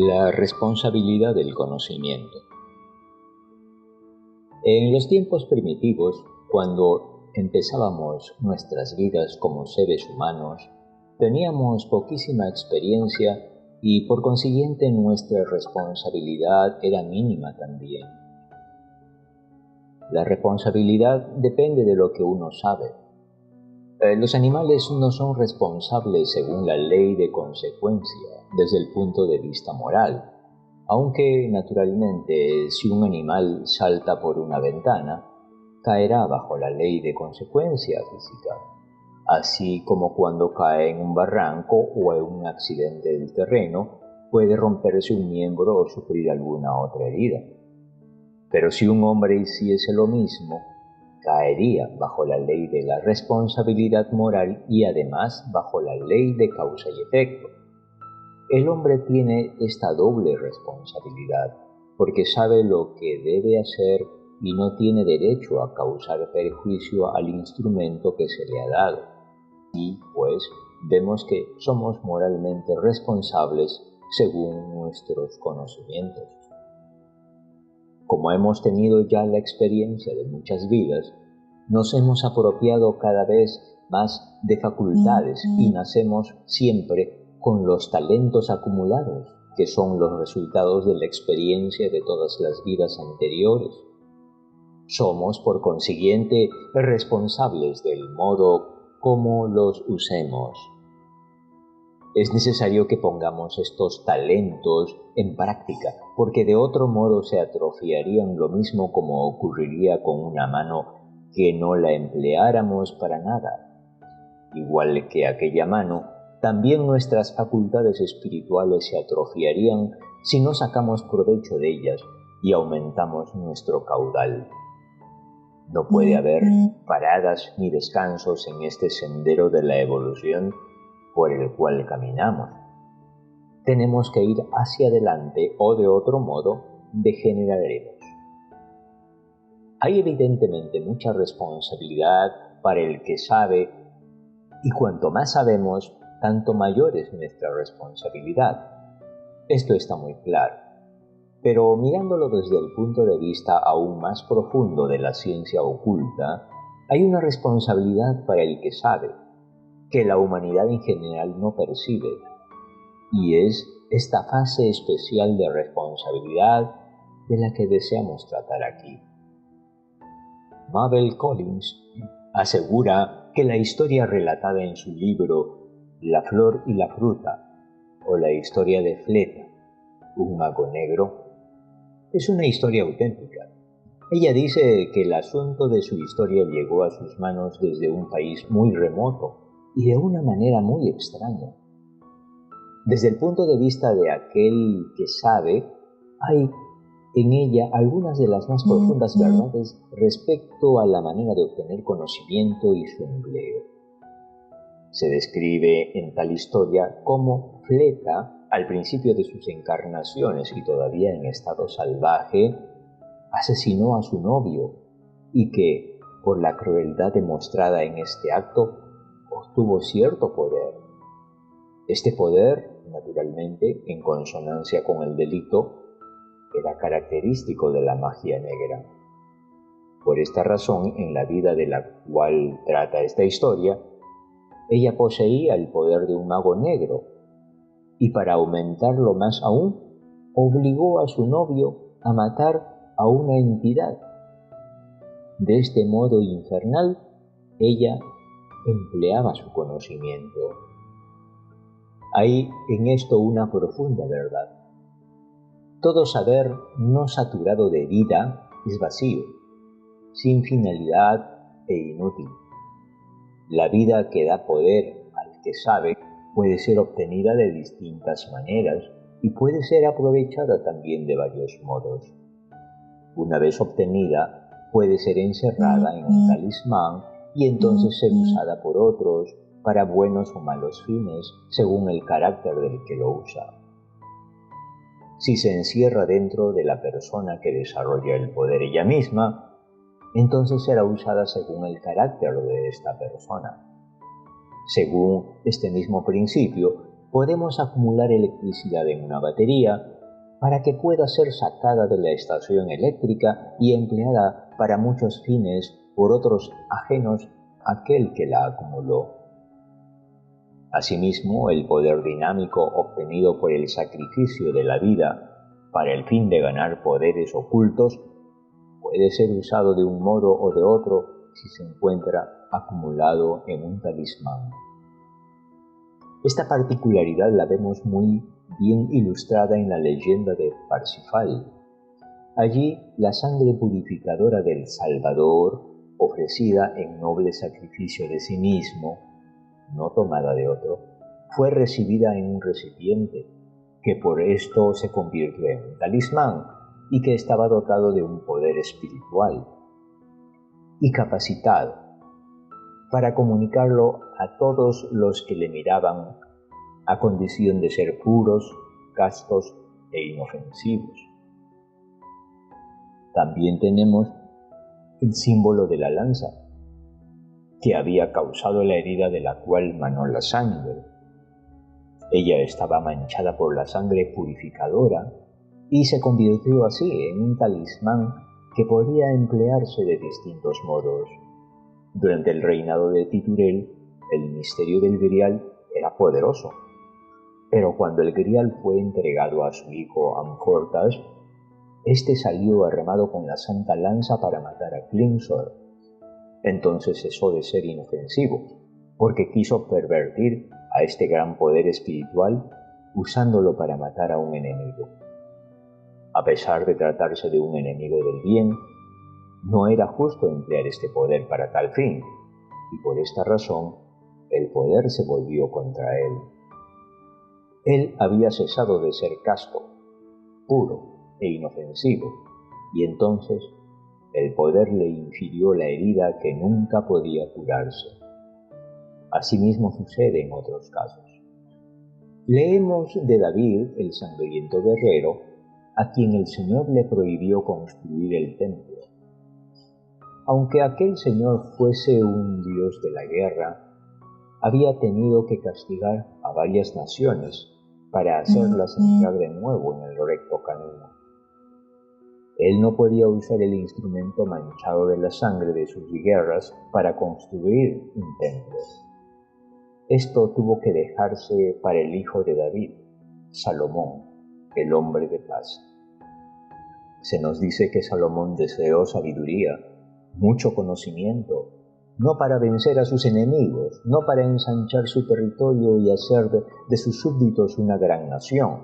La responsabilidad del conocimiento. En los tiempos primitivos, cuando empezábamos nuestras vidas como seres humanos, teníamos poquísima experiencia y por consiguiente nuestra responsabilidad era mínima también. La responsabilidad depende de lo que uno sabe. Los animales no son responsables según la ley de consecuencia desde el punto de vista moral, aunque naturalmente si un animal salta por una ventana, caerá bajo la ley de consecuencia física, así como cuando cae en un barranco o en un accidente del terreno puede romperse un miembro o sufrir alguna otra herida. Pero si un hombre hiciese lo mismo, caería bajo la ley de la responsabilidad moral y además bajo la ley de causa y efecto. El hombre tiene esta doble responsabilidad, porque sabe lo que debe hacer y no tiene derecho a causar perjuicio al instrumento que se le ha dado. Y, pues, vemos que somos moralmente responsables según nuestros conocimientos. Como hemos tenido ya la experiencia de muchas vidas, nos hemos apropiado cada vez más de facultades y nacemos siempre con los talentos acumulados, que son los resultados de la experiencia de todas las vidas anteriores. Somos, por consiguiente, responsables del modo como los usemos. Es necesario que pongamos estos talentos en práctica, porque de otro modo se atrofiarían, lo mismo como ocurriría con una mano que no la empleáramos para nada. Igual que aquella mano, también nuestras facultades espirituales se atrofiarían si no sacamos provecho de ellas y aumentamos nuestro caudal. No puede haber paradas ni descansos en este sendero de la evolución por el cual caminamos. Tenemos que ir hacia adelante o de otro modo degeneraremos. Hay evidentemente mucha responsabilidad para el que sabe y cuanto más sabemos, tanto mayor es nuestra responsabilidad. Esto está muy claro. Pero mirándolo desde el punto de vista aún más profundo de la ciencia oculta, hay una responsabilidad para el que sabe, que la humanidad en general no percibe, y es esta fase especial de responsabilidad de la que deseamos tratar aquí. Mabel Collins asegura que la historia relatada en su libro La flor y la fruta, o la historia de Fleta, un mago negro, es una historia auténtica. Ella dice que el asunto de su historia llegó a sus manos desde un país muy remoto y de una manera muy extraña. Desde el punto de vista de aquel que sabe, hay en ella algunas de las más profundas verdades respecto a la manera de obtener conocimiento y su empleo. Se describe en tal historia cómo Fleta, al principio de sus encarnaciones y todavía en estado salvaje, asesinó a su novio y que, por la crueldad demostrada en este acto, obtuvo cierto poder. Este poder, naturalmente, en consonancia con el delito, era característico de la magia negra. Por esta razón, en la vida de la cual trata esta historia, ella poseía el poder de un mago negro, y para aumentarlo más aún, obligó a su novio a matar a una entidad. De este modo infernal, ella empleaba su conocimiento. Hay en esto una profunda verdad. Todo saber no saturado de vida es vacío, sin finalidad e inútil. La vida que da poder al que sabe puede ser obtenida de distintas maneras y puede ser aprovechada también de varios modos. Una vez obtenida, puede ser encerrada en un talismán y entonces ser usada por otros para buenos o malos fines, según el carácter del que lo usa. Si se encierra dentro de la persona que desarrolla el poder ella misma, entonces será usada según el carácter de esta persona. Según este mismo principio, podemos acumular electricidad en una batería para que pueda ser sacada de la estación eléctrica y empleada para muchos fines por otros ajenos a aquel que la acumuló. Asimismo, el poder dinámico obtenido por el sacrificio de la vida para el fin de ganar poderes ocultos puede ser usado de un modo o de otro si se encuentra acumulado en un talismán. Esta particularidad la vemos muy bien ilustrada en la leyenda de Parsifal. Allí, la sangre purificadora del Salvador, ofrecida en noble sacrificio de sí mismo, no tomada de otro, fue recibida en un recipiente, que por esto se convirtió en un talismán y que estaba dotado de un poder espiritual y capacitado para comunicarlo a todos los que le miraban a condición de ser puros, castos e inofensivos. También tenemos el símbolo de la lanza, que había causado la herida de la cual manó la sangre. Ella estaba manchada por la sangre purificadora y se convirtió así en un talismán que podía emplearse de distintos modos. Durante el reinado de Titurel, el misterio del Grial era poderoso, pero cuando el Grial fue entregado a su hijo Amfortas, éste salió armado con la santa lanza para matar a Klingsor. Entonces cesó de ser inofensivo, porque quiso pervertir a este gran poder espiritual usándolo para matar a un enemigo. A pesar de tratarse de un enemigo del bien, no era justo emplear este poder para tal fin, y por esta razón el poder se volvió contra él. Él había cesado de ser casto, puro e inofensivo, y entonces el poder le infirió la herida que nunca podía curarse. Asimismo sucede en otros casos. Leemos de David, el sangriento guerrero, a quien el Señor le prohibió construir el templo. Aunque aquel Señor fuese un Dios de la guerra, había tenido que castigar a varias naciones para hacerlas entrar de nuevo en el recto camino. Él no podía usar el instrumento manchado de la sangre de sus guerras para construir un templo. Esto tuvo que dejarse para el hijo de David, Salomón, el hombre de paz. Se nos dice que Salomón deseó sabiduría, mucho conocimiento, no para vencer a sus enemigos, no para ensanchar su territorio y hacer de sus súbditos una gran nación,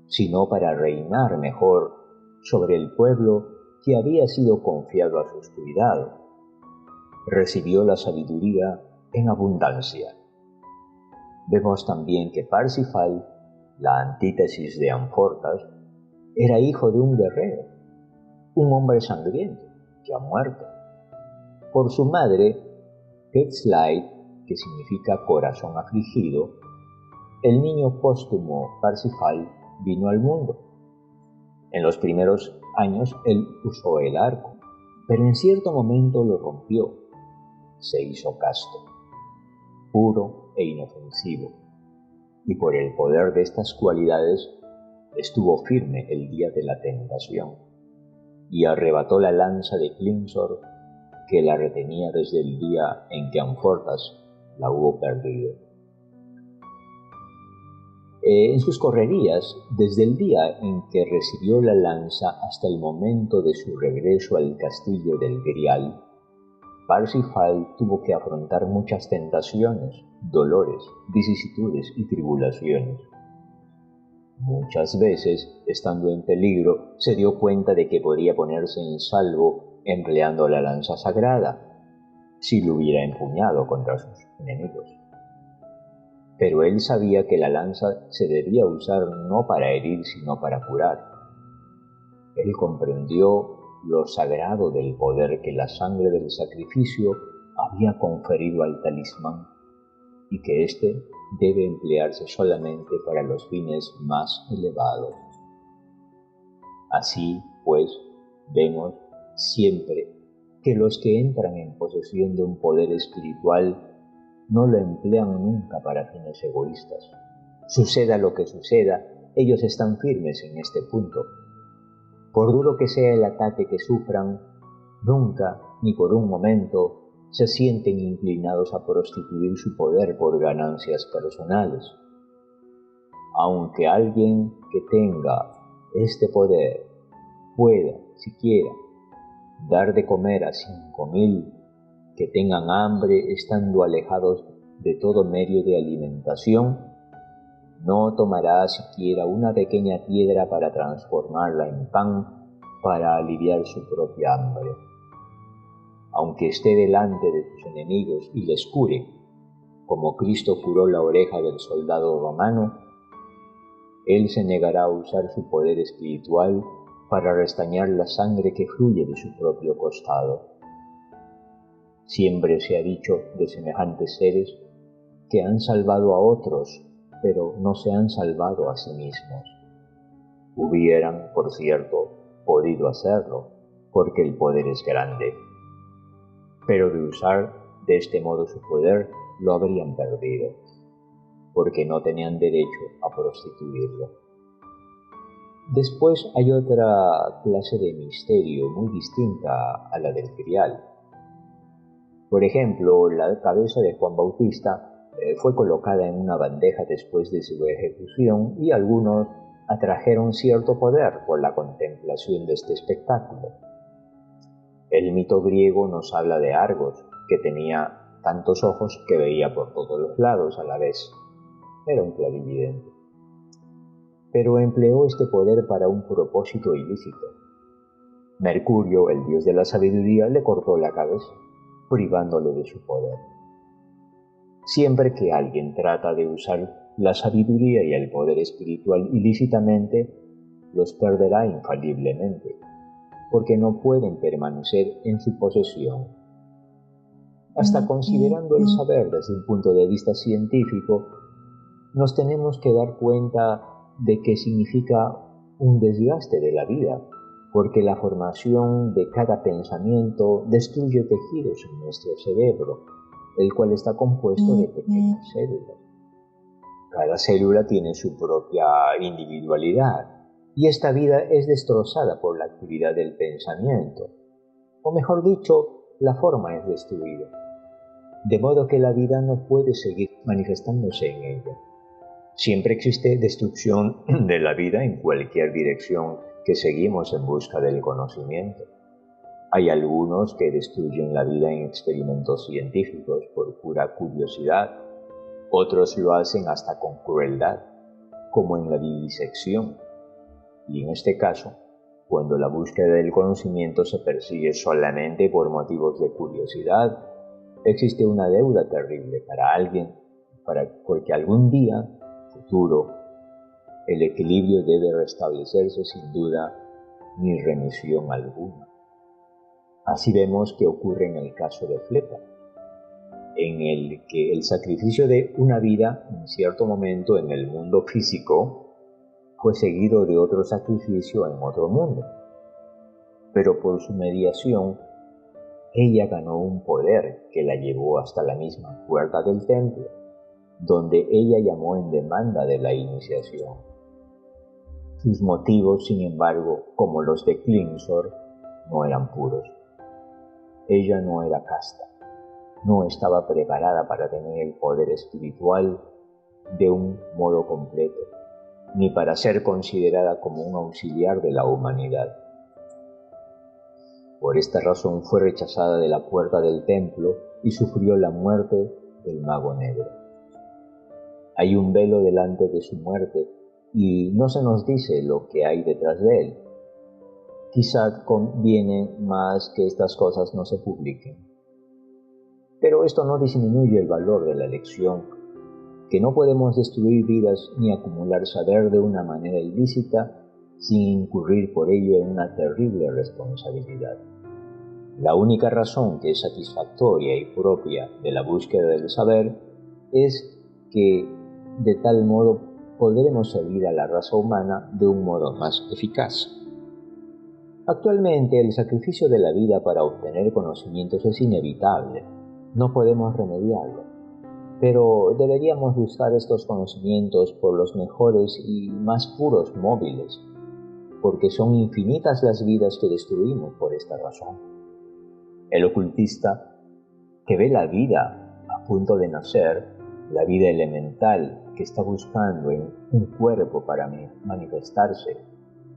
sino para reinar mejor sobre el pueblo que había sido confiado a su cuidado. Recibió la sabiduría en abundancia. Vemos también que Parsifal, la antítesis de Amfortas, era hijo de un guerrero, un hombre sangriento que ha muerto. Por su madre, Ketslide, que significa corazón afligido, el niño póstumo Parsifal vino al mundo. En los primeros años él usó el arco, pero en cierto momento lo rompió. Se hizo casto, puro e inofensivo, y por el poder de estas cualidades estuvo firme el día de la tentación, y arrebató la lanza de Klingsor, que la retenía desde el día en que Amfortas la hubo perdido. En sus correrías, desde el día en que recibió la lanza hasta el momento de su regreso al castillo del Grial, Parsifal tuvo que afrontar muchas tentaciones, dolores, vicisitudes y tribulaciones. Muchas veces, estando en peligro, se dio cuenta de que podía ponerse en salvo empleando la lanza sagrada, si lo hubiera empuñado contra sus enemigos. Pero él sabía que la lanza se debía usar no para herir, sino para curar. Él comprendió lo sagrado del poder que la sangre del sacrificio había conferido al talismán y que éste debe emplearse solamente para los fines más elevados. Así, pues, vemos siempre que los que entran en posesión de un poder espiritual no lo emplean nunca para fines egoístas. Suceda lo que suceda, ellos están firmes en este punto. Por duro que sea el ataque que sufran, nunca, ni por un momento, se sienten inclinados a prostituir su poder por ganancias personales. Aunque alguien que tenga este poder pueda, siquiera, dar de comer a 5.000 que tengan hambre estando alejados de todo medio de alimentación, no tomará siquiera una pequeña piedra para transformarla en pan para aliviar su propia hambre. Aunque esté delante de sus enemigos y les cure, como Cristo curó la oreja del soldado romano, él se negará a usar su poder espiritual para restañar la sangre que fluye de su propio costado. Siempre se ha dicho de semejantes seres que han salvado a otros, pero no se han salvado a sí mismos. Hubieran, por cierto, podido hacerlo, porque el poder es grande. Pero de usar de este modo su poder, lo habrían perdido, porque no tenían derecho a prostituirlo. Después hay otra clase de misterio muy distinta a la del grial. Por ejemplo, la cabeza de Juan Bautista fue colocada en una bandeja después de su ejecución y algunos atrajeron cierto poder por la contemplación de este espectáculo. El mito griego nos habla de Argos, que tenía tantos ojos que veía por todos los lados a la vez. Era un clarividente. Pero empleó este poder para un propósito ilícito. Mercurio, el dios de la sabiduría, le cortó la cabeza, privándole de su poder. Siempre que alguien trata de usar la sabiduría y el poder espiritual ilícitamente, los perderá infaliblemente, porque no pueden permanecer en su posesión. Hasta considerando el saber desde un punto de vista científico, nos tenemos que dar cuenta de que significa un desgaste de la vida, porque la formación de cada pensamiento destruye tejidos en nuestro cerebro, el cual está compuesto de pequeñas células. Cada célula tiene su propia individualidad, y esta vida es destrozada por la actividad del pensamiento, o mejor dicho, la forma es destruida, de modo que la vida no puede seguir manifestándose en ella. Siempre existe destrucción de la vida en cualquier dirección que seguimos en busca del conocimiento. Hay algunos que destruyen la vida en experimentos científicos por pura curiosidad, otros lo hacen hasta con crueldad, como en la vivisección. Y en este caso, cuando la búsqueda del conocimiento se persigue solamente por motivos de curiosidad, existe una deuda terrible para alguien, porque algún día futuro, el equilibrio debe restablecerse sin duda ni remisión alguna. Así vemos que ocurre en el caso de Flepa, en el que el sacrificio de una vida en cierto momento en el mundo físico fue seguido de otro sacrificio en otro mundo. Pero por su mediación, ella ganó un poder que la llevó hasta la misma puerta del templo, donde ella llamó en demanda de la iniciación. Sus motivos, sin embargo, como los de Klingsor, no eran puros. Ella no era casta, no estaba preparada para tener el poder espiritual de un modo completo, ni para ser considerada como un auxiliar de la humanidad. Por esta razón fue rechazada de la puerta del templo y sufrió la muerte del mago negro. Hay un velo delante de su muerte y no se nos dice lo que hay detrás de él. Quizá conviene más que estas cosas no se publiquen. Pero esto no disminuye el valor de la lección, que no podemos destruir vidas ni acumular saber de una manera ilícita sin incurrir por ello en una terrible responsabilidad. La única razón que es satisfactoria y propia de la búsqueda del saber es que de tal modo podremos servir a la raza humana de un modo más eficaz. Actualmente el sacrificio de la vida para obtener conocimientos es inevitable, no podemos remediarlo. pero deberíamos buscar estos conocimientos por los mejores y más puros móviles, porque son infinitas las vidas que destruimos por esta razón. El ocultista, que ve la vida a punto de nacer, la vida elemental que está buscando en un cuerpo para manifestarse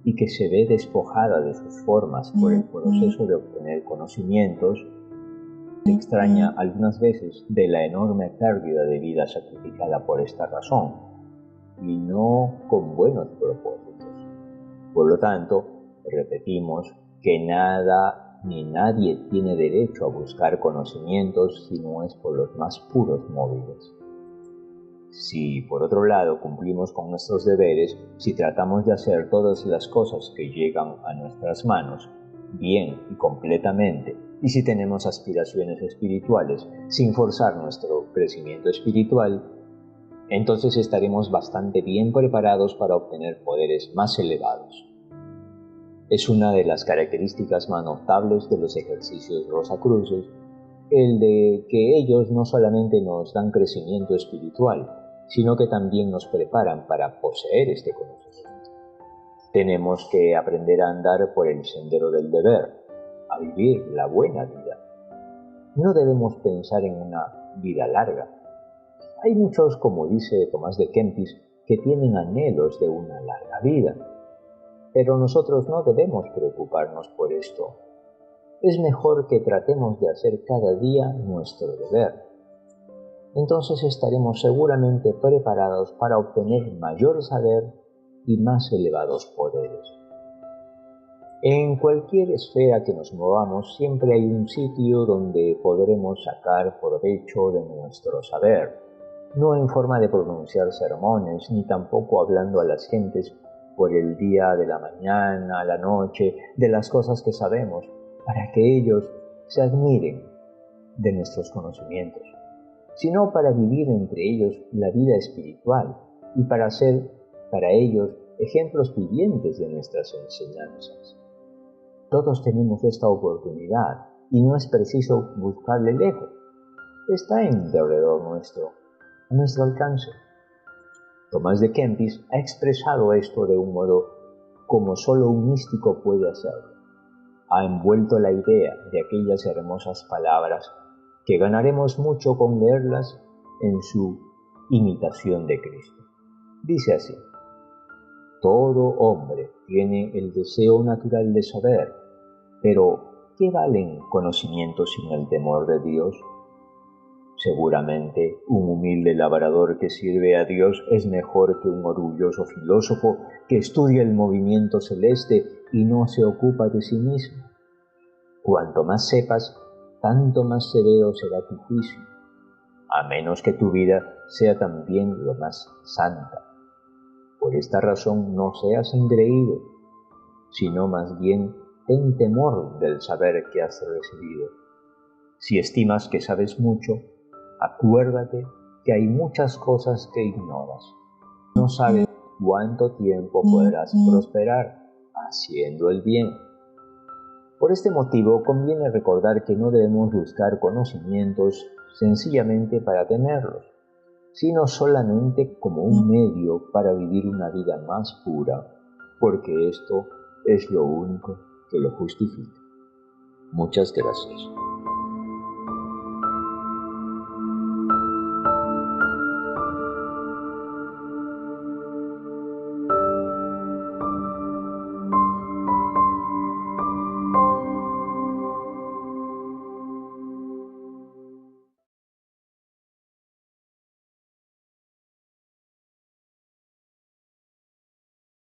y que se ve despojada de sus formas por el proceso de obtener conocimientos, se extraña algunas veces de la enorme pérdida de vida sacrificada por esta razón, y no con buenos propósitos. Por lo tanto, repetimos que nada ni nadie tiene derecho a buscar conocimientos si no es por los más puros móviles. Si, por otro lado, cumplimos con nuestros deberes, si tratamos de hacer todas las cosas que llegan a nuestras manos, bien y completamente, y si tenemos aspiraciones espirituales, sin forzar nuestro crecimiento espiritual, entonces estaremos bastante bien preparados para obtener poderes más elevados. Es una de las características más notables de los ejercicios Rosacruces, el de que ellos no solamente nos dan crecimiento espiritual, sino que también nos preparan para poseer este conocimiento. Tenemos que aprender a andar por el sendero del deber, a vivir la buena vida. No debemos pensar en una vida larga. Hay muchos, como dice Tomás de Kempis, que tienen anhelos de una larga vida, pero nosotros no debemos preocuparnos por esto. Es mejor que tratemos de hacer cada día nuestro deber. Entonces estaremos seguramente preparados para obtener mayor saber y más elevados poderes. En cualquier esfera que nos movamos, siempre hay un sitio donde podremos sacar provecho de nuestro saber, no en forma de pronunciar sermones, ni tampoco hablando a las gentes por el día de la mañana, a la noche, de las cosas que sabemos, para que ellos se admiren de nuestros conocimientos, sino para vivir entre ellos la vida espiritual y para ser para ellos ejemplos vivientes de nuestras enseñanzas. Todos tenemos esta oportunidad y no es preciso buscarle lejos. Está en derredor nuestro, a nuestro alcance. Tomás de Kempis ha expresado esto de un modo como solo un místico puede hacerlo. Ha envuelto la idea de aquellas hermosas palabras que ganaremos mucho con leerlas en su imitación de Cristo. Dice así: todo hombre tiene el deseo natural de saber, pero ¿qué valen conocimientos sin el temor de Dios? Seguramente un humilde labrador que sirve a Dios es mejor que un orgulloso filósofo que estudia el movimiento celeste y no se ocupa de sí mismo. Cuanto más sepas, tanto más severo será tu juicio, a menos que tu vida sea también lo más santa. Por esta razón no seas engreído, sino más bien ten temor del saber que has recibido. Si estimas que sabes mucho, acuérdate que hay muchas cosas que ignoras. No sabes cuánto tiempo podrás prosperar haciendo el bien. Por este motivo, conviene recordar que no debemos buscar conocimientos sencillamente para tenerlos, sino solamente como un medio para vivir una vida más pura, porque esto es lo único que lo justifica. Muchas gracias.